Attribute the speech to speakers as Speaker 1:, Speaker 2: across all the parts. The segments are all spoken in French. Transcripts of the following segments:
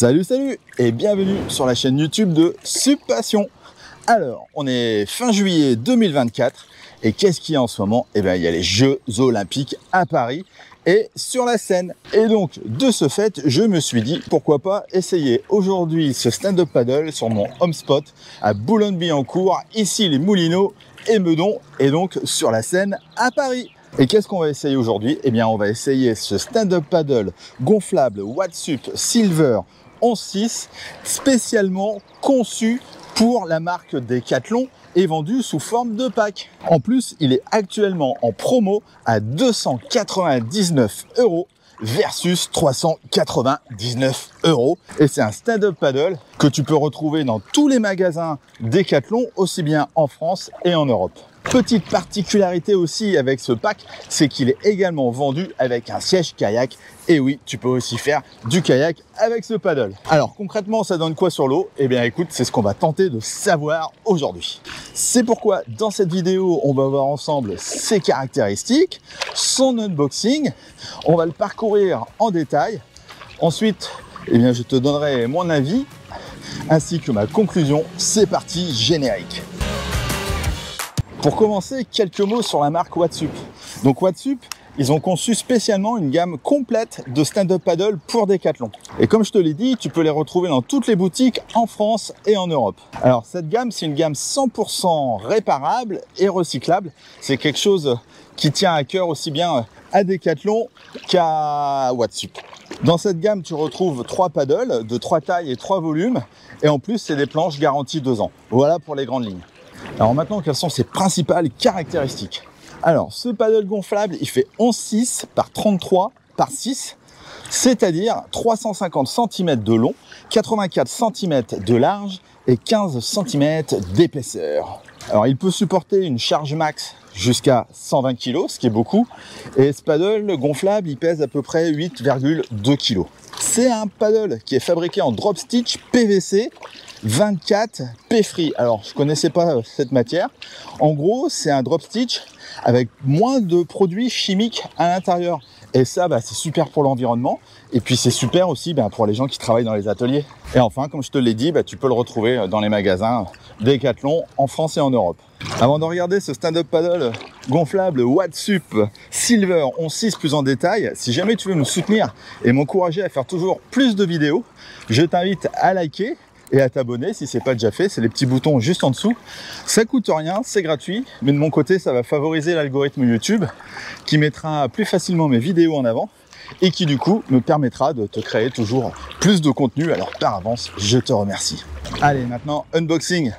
Speaker 1: Salut et bienvenue sur la chaîne YouTube de Subpassion. Alors, on est fin juillet 2024 et qu'est-ce qu'il y a en ce moment? Eh bien, il y a les Jeux Olympiques à Paris et sur la Seine. Et donc, de ce fait, je me suis dit, pourquoi pas essayer aujourd'hui ce stand-up paddle sur mon home spot à Boulogne-Billancourt, ici les Moulineaux et Meudon, et donc sur la Seine à Paris. Et qu'est-ce qu'on va essayer aujourd'hui? Eh bien, on va essayer ce stand-up paddle gonflable Watsup Silver 11.6, spécialement conçu pour la marque Decathlon et vendu sous forme de pack. En plus, il est actuellement en promo à 299 € versus 399 €. Et c'est un stand-up paddle que tu peux retrouver dans tous les magasins Decathlon, aussi bien en France et en Europe. Petite particularité aussi avec ce pack, c'est qu'il est également vendu avec un siège kayak. Et oui, tu peux aussi faire du kayak avec ce paddle. Alors concrètement, ça donne quoi sur l'eau? Eh bien écoute, c'est ce qu'on va tenter de savoir aujourd'hui. C'est pourquoi dans cette vidéo, on va voir ensemble ses caractéristiques, son unboxing. On va le parcourir en détail. Ensuite, eh bien, je te donnerai mon avis ainsi que ma conclusion. C'est parti, générique. Pour commencer, quelques mots sur la marque Watsup. Donc Watsup, ils ont conçu spécialement une gamme complète de stand-up paddle pour Decathlon. Et comme je te l'ai dit, tu peux les retrouver dans toutes les boutiques en France et en Europe. Alors cette gamme, c'est une gamme 100% réparable et recyclable. C'est quelque chose qui tient à cœur aussi bien à Decathlon qu'à Watsup. Dans cette gamme, tu retrouves 3 paddles de 3 tailles et 3 volumes. Et en plus, c'est des planches garanties 2 ans. Voilà pour les grandes lignes. Alors maintenant, quelles sont ses principales caractéristiques? Alors, ce paddle gonflable, il fait 11,6 par 33 par 6, c'est-à-dire 350 cm de long, 84 cm de large et 15 cm d'épaisseur. Alors, il peut supporter une charge max jusqu'à 120 kg, ce qui est beaucoup. Et ce paddle gonflable, il pèse à peu près 8,2 kg. C'est un paddle qui est fabriqué en drop stitch PVC 24 P-Free. Alors, je connaissais pas cette matière. En gros, c'est un drop stitch avec moins de produits chimiques à l'intérieur. Et ça, c'est super pour l'environnement. Et puis, c'est super aussi pour les gens qui travaillent dans les ateliers. Et enfin, comme je te l'ai dit, tu peux le retrouver dans les magasins Decathlon en France et en Europe. Avant de regarder ce stand-up paddle gonflable Watsup Silver 11.6 plus en détail, si jamais tu veux nous soutenir et m'encourager à faire toujours plus de vidéos, je t'invite à liker et à t'abonner si c'est pas déjà fait. C'est les petits boutons juste en dessous. Ça coûte rien, c'est gratuit, mais de mon côté, ça va favoriser l'algorithme YouTube qui mettra plus facilement mes vidéos en avant et qui du coup me permettra de te créer toujours plus de contenu. Alors par avance, je te remercie. Allez, maintenant unboxing.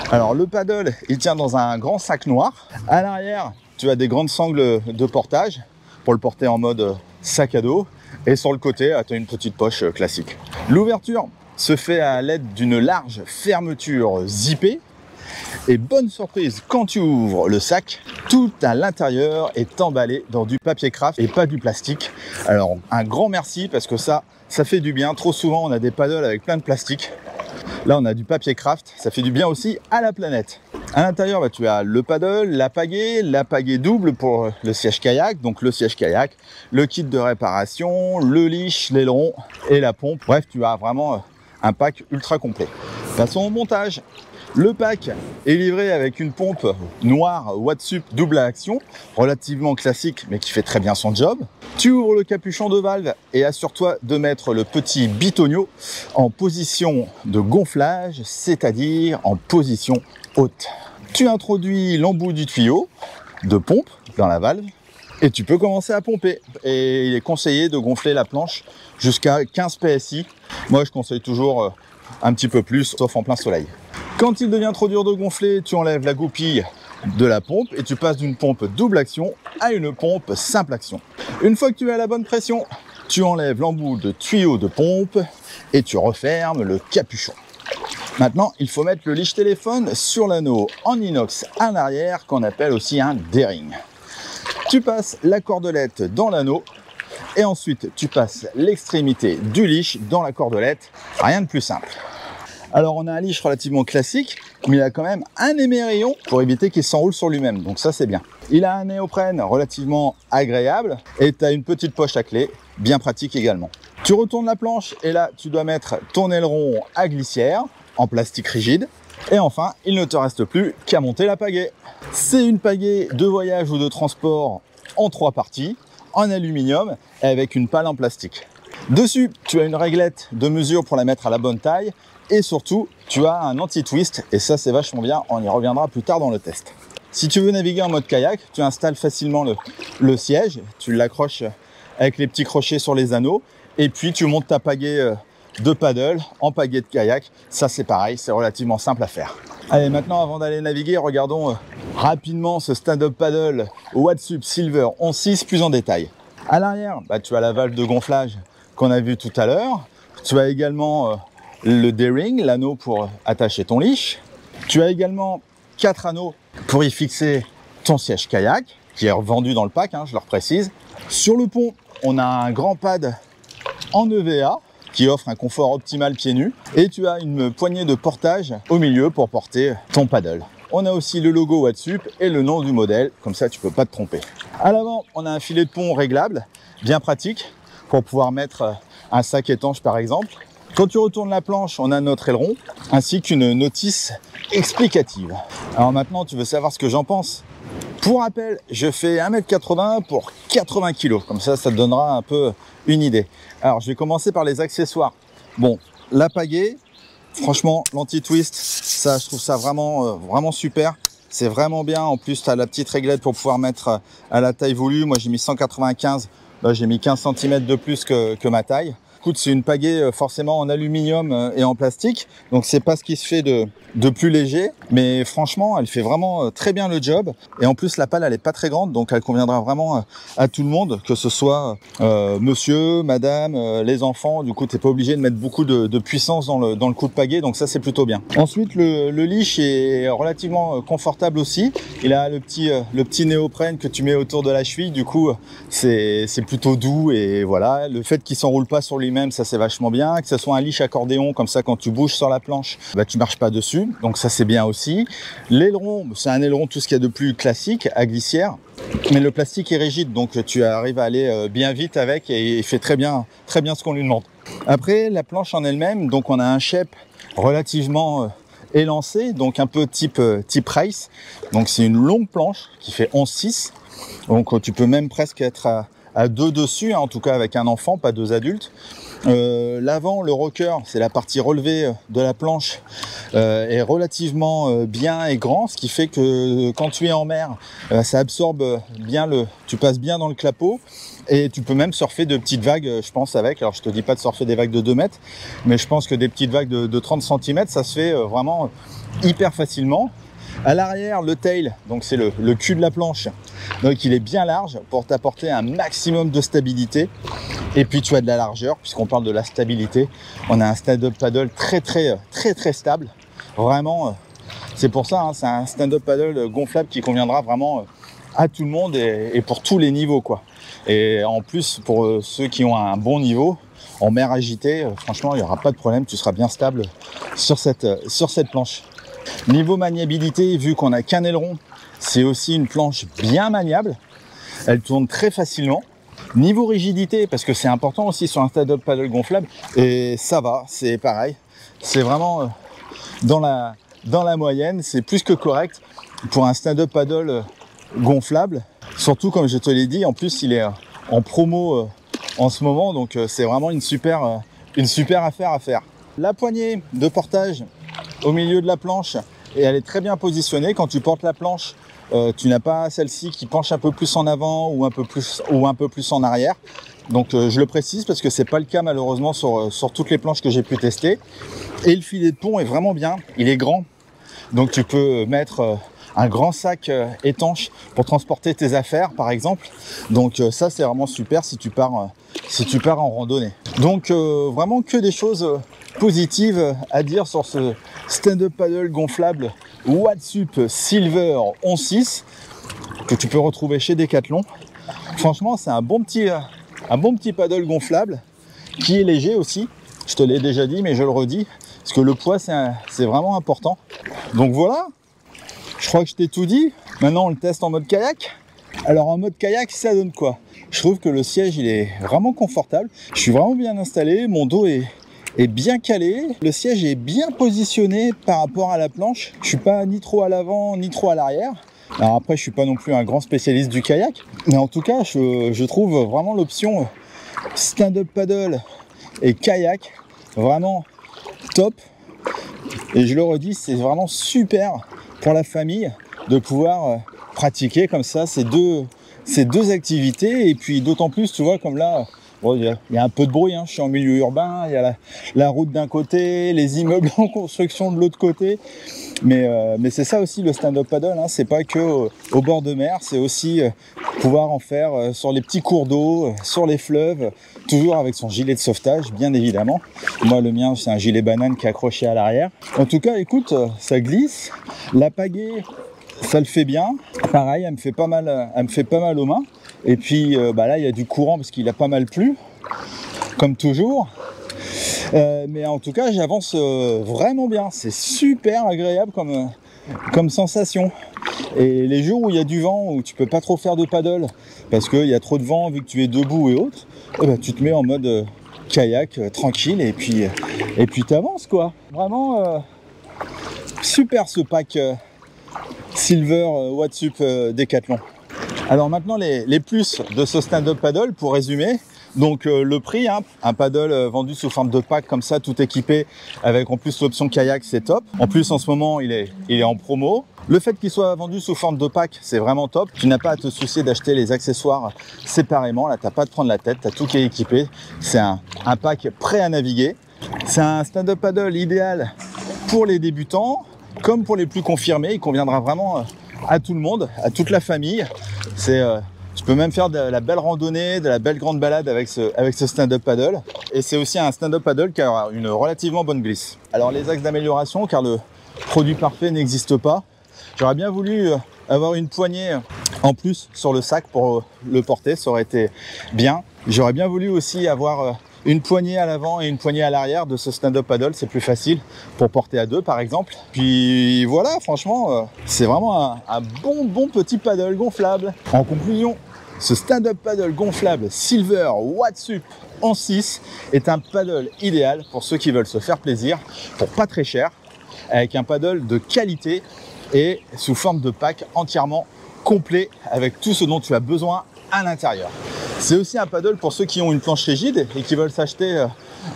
Speaker 1: Alors le paddle, il tient dans un grand sac noir. À l'arrière, tu as des grandes sangles de portage pour le porter en mode sac à dos. Et sur le côté, tu as une petite poche classique. L'ouverture se fait à l'aide d'une large fermeture zippée. Et bonne surprise, quand tu ouvres le sac, tout à l'intérieur est emballé dans du papier craft et pas du plastique. Alors un grand merci parce que ça fait du bien. Trop souvent, on a des paddles avec plein de plastique. Là, on a du papier craft, ça fait du bien aussi à la planète. À l'intérieur, tu as le paddle, la pagaie double pour le siège kayak, donc le siège kayak, le kit de réparation, le leash, l'aileron et la pompe. Bref, tu as vraiment un pack ultra complet. Passons au montage. Le pack est livré avec une pompe noire Watsup double action, relativement classique mais qui fait très bien son job. Tu ouvres le capuchon de valve et assure-toi de mettre le petit bitonio en position de gonflage, c'est-à-dire en position haute. Tu introduis l'embout du tuyau de pompe dans la valve et tu peux commencer à pomper. Et il est conseillé de gonfler la planche jusqu'à 15 PSI. Moi, je conseille toujours un petit peu plus, sauf en plein soleil. Quand il devient trop dur de gonfler, tu enlèves la goupille de la pompe et tu passes d'une pompe double action à une pompe simple action. Une fois que tu es à la bonne pression, tu enlèves l'embout de tuyau de pompe et tu refermes le capuchon. Maintenant, il faut mettre le leash téléphone sur l'anneau en inox à l'arrière, qu'on appelle aussi un D-ring. Tu passes la cordelette dans l'anneau et ensuite tu passes l'extrémité du leash dans la cordelette. Rien de plus simple. Alors on a un leash relativement classique, mais il a quand même un émerillon pour éviter qu'il s'enroule sur lui-même, donc ça c'est bien. Il a un néoprène relativement agréable et tu as une petite poche à clé, bien pratique également. Tu retournes la planche et là, tu dois mettre ton aileron à glissière en plastique rigide. Et enfin, il ne te reste plus qu'à monter la pagaie. C'est une pagaie de voyage ou de transport en 3 parties, en aluminium et avec une pale en plastique. Dessus, tu as une réglette de mesure pour la mettre à la bonne taille et surtout, tu as un anti-twist et ça, c'est vachement bien. On y reviendra plus tard dans le test. Si tu veux naviguer en mode kayak, tu installes facilement le siège, tu l'accroches avec les petits crochets sur les anneaux et puis tu montes ta pagaie de paddle en pagaie de kayak. Ça, c'est pareil, c'est relativement simple à faire. Allez, maintenant, avant d'aller naviguer, regardons rapidement ce stand-up paddle Watsup Silver 11.6 plus en détail. À l'arrière, tu as la valve de gonflage qu'on a vu tout à l'heure. Tu as également le D-ring, l'anneau pour attacher ton leash. Tu as également 4 anneaux pour y fixer ton siège kayak, qui est revendu dans le pack, je le reprécise. Sur le pont, on a un grand pad en EVA qui offre un confort optimal pieds nus. Et tu as une poignée de portage au milieu pour porter ton paddle. On a aussi le logo Watsup et le nom du modèle, comme ça tu peux pas te tromper. À l'avant, on a un filet de pont réglable, bien pratique, pour pouvoir mettre un sac étanche par exemple. Quand tu retournes la planche, on a notre aileron, ainsi qu'une notice explicative. Alors maintenant, tu veux savoir ce que j'en pense? Pour rappel, je fais 1m80 pour 80 kg, comme ça, ça te donnera un peu une idée. Alors, je vais commencer par les accessoires. Bon, la pagaie, franchement, l'anti-twist, ça, je trouve ça vraiment super. C'est vraiment bien. En plus, tu as la petite réglette pour pouvoir mettre à la taille voulue. Moi, j'ai mis 195, j'ai mis 15 cm de plus que ma taille. Écoute, c'est une pagaie forcément en aluminium et en plastique, donc c'est pas ce qui se fait de plus léger, mais franchement, elle fait vraiment très bien le job. Et en plus, la pale, elle est pas très grande, donc elle conviendra vraiment à tout le monde, que ce soit monsieur, madame, les enfants. Du coup, t'es pas obligé de mettre beaucoup de puissance dans le coup de pagaie, donc ça, c'est plutôt bien. Ensuite, le leash est relativement confortable aussi. Il a le petit néoprène que tu mets autour de la cheville, du coup, c'est plutôt doux et voilà. Le fait qu'il s'enroule pas sur lui-même, ça c'est vachement bien. Que ce soit un leash accordéon, comme ça quand tu bouges sur la planche, tu marches pas dessus, donc ça c'est bien aussi. L'aileron, c'est un aileron tout ce qu'il y a de plus classique à glissière, mais le plastique est rigide, donc tu arrives à aller bien vite avec et il fait très bien ce qu'on lui demande. Après, la planche en elle-même, donc on a un shape relativement élancé, donc un peu type race. Donc c'est une longue planche qui fait 11,6, donc tu peux même presque être à 2 dessus, en tout cas avec un enfant, pas 2 adultes. L'avant, le rocker, c'est la partie relevée de la planche, est relativement bien et grand, ce qui fait que quand tu es en mer, ça absorbe bien tu passes bien dans le clapot. Et tu peux même surfer de petites vagues, je pense, avec. Alors, je te dis pas de surfer des vagues de 2 mètres, mais je pense que des petites vagues de 30 cm, ça se fait vraiment hyper facilement. À l'arrière, le tail, donc c'est le cul de la planche. Donc, il est bien large pour t'apporter un maximum de stabilité. Et puis, tu as de la largeur, puisqu'on parle de la stabilité. On a un stand-up paddle très stable. Vraiment, c'est pour ça, c'est un stand-up paddle gonflable qui conviendra vraiment à tout le monde et pour tous les niveaux, quoi. Et en plus, pour ceux qui ont un bon niveau, en mer agitée, franchement, il n'y aura pas de problème, tu seras bien stable sur cette planche. Niveau maniabilité, vu qu'on n'a qu'un aileron, c'est aussi une planche bien maniable. Elle tourne très facilement. Niveau rigidité, parce que c'est important aussi sur un stand-up paddle gonflable, et ça va, c'est pareil. C'est vraiment dans la moyenne, c'est plus que correct pour un stand-up paddle gonflable. Surtout, comme je te l'ai dit, en plus il est en promo en ce moment, donc c'est vraiment une super affaire à faire. La poignée de portage au milieu de la planche, et elle est très bien positionnée. Quand tu portes la planche, tu n'as pas celle-ci qui penche un peu plus en avant ou un peu plus en arrière. Donc je le précise parce que c'est pas le cas malheureusement sur toutes les planches que j'ai pu tester. Et le filet de pont est vraiment bien, il est grand, donc tu peux mettre un grand sac étanche pour transporter tes affaires par exemple. Donc ça c'est vraiment super si tu pars en randonnée. Donc vraiment que des choses positives à dire sur ce stand-up paddle gonflable Watsup Silver 11.6 que tu peux retrouver chez Decathlon. Franchement, c'est un bon petit paddle gonflable qui est léger aussi. Je te l'ai déjà dit, mais je le redis parce que le poids c'est vraiment important. Donc voilà. Je crois que je t'ai tout dit. Maintenant, on le teste en mode kayak. Alors en mode kayak, ça donne quoi? Je trouve que le siège, il est vraiment confortable. Je suis vraiment bien installé, mon dos est bien calé. Le siège est bien positionné par rapport à la planche. Je suis pas ni trop à l'avant, ni trop à l'arrière. Alors après, je suis pas non plus un grand spécialiste du kayak. Mais en tout cas, je trouve vraiment l'option stand-up paddle et kayak vraiment top. Et je le redis, c'est vraiment super pour la famille de pouvoir pratiquer comme ça ces deux activités. Et puis d'autant plus, tu vois, comme là, bon, il y a un peu de bruit, hein. Je suis en milieu urbain, il y a la route d'un côté, les immeubles en construction de l'autre côté. Mais c'est ça aussi le stand-up paddle, hein. C'est pas que au bord de mer, c'est aussi pouvoir en faire sur les petits cours d'eau, sur les fleuves, toujours avec son gilet de sauvetage, bien évidemment. Moi, le mien, c'est un gilet banane qui est accroché à l'arrière. En tout cas, écoute, ça glisse. La pagaie, ça le fait bien. Pareil, elle me fait pas mal aux mains. Et puis là, il y a du courant parce qu'il a pas mal plu, comme toujours. Mais en tout cas, j'avance vraiment bien. C'est super agréable comme sensation. Et les jours où il y a du vent, où tu peux pas trop faire de paddle parce qu'il y a trop de vent vu que tu es debout et autres, tu te mets en mode kayak tranquille et puis t'avances quoi. Vraiment super ce pack Silver Watsup Decathlon. Alors maintenant les plus de ce stand-up paddle pour résumer. Donc le prix, hein, un paddle vendu sous forme de pack comme ça, tout équipé, avec en plus l'option kayak, c'est top. En plus en ce moment il est en promo. Le fait qu'il soit vendu sous forme de pack, c'est vraiment top. Tu n'as pas à te soucier d'acheter les accessoires séparément. Là, tu n'as pas à te prendre la tête, tu as tout qui est équipé. C'est un pack prêt à naviguer. C'est un stand-up paddle idéal pour les débutants, comme pour les plus confirmés. Il conviendra vraiment à tout le monde, à toute la famille. Tu peux même faire de la belle randonnée, de la belle grande balade avec ce stand-up paddle. Et c'est aussi un stand-up paddle qui a une relativement bonne glisse. Alors les axes d'amélioration, car le produit parfait n'existe pas. J'aurais bien voulu avoir une poignée en plus sur le sac pour le porter, ça aurait été bien. J'aurais bien voulu aussi avoir une poignée à l'avant et une poignée à l'arrière de ce stand-up paddle, c'est plus facile pour porter à deux par exemple. Puis voilà, franchement, c'est vraiment un bon petit paddle gonflable. En conclusion, ce stand-up paddle gonflable Silver Watsup en 6 est un paddle idéal pour ceux qui veulent se faire plaisir pour pas très cher, avec un paddle de qualité et sous forme de pack entièrement complet avec tout ce dont tu as besoin à l'intérieur. C'est aussi un paddle pour ceux qui ont une planche rigide et qui veulent s'acheter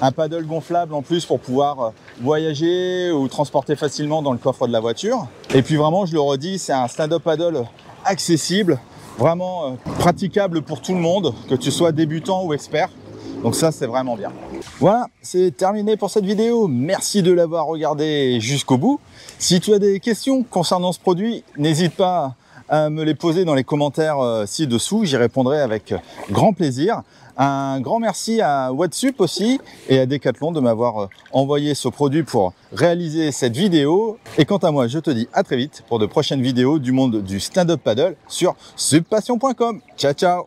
Speaker 1: un paddle gonflable en plus pour pouvoir voyager ou transporter facilement dans le coffre de la voiture. Et puis vraiment, je le redis, c'est un stand-up paddle accessible, vraiment praticable pour tout le monde, que tu sois débutant ou expert. Donc ça, c'est vraiment bien. Voilà, c'est terminé pour cette vidéo. Merci de l'avoir regardé jusqu'au bout. Si tu as des questions concernant ce produit, n'hésite pas à me les poser dans les commentaires ci-dessous. J'y répondrai avec grand plaisir. Un grand merci à Watsup aussi et à Decathlon de m'avoir envoyé ce produit pour réaliser cette vidéo. Et quant à moi, je te dis à très vite pour de prochaines vidéos du monde du stand-up paddle sur subpassion.com. Ciao, ciao!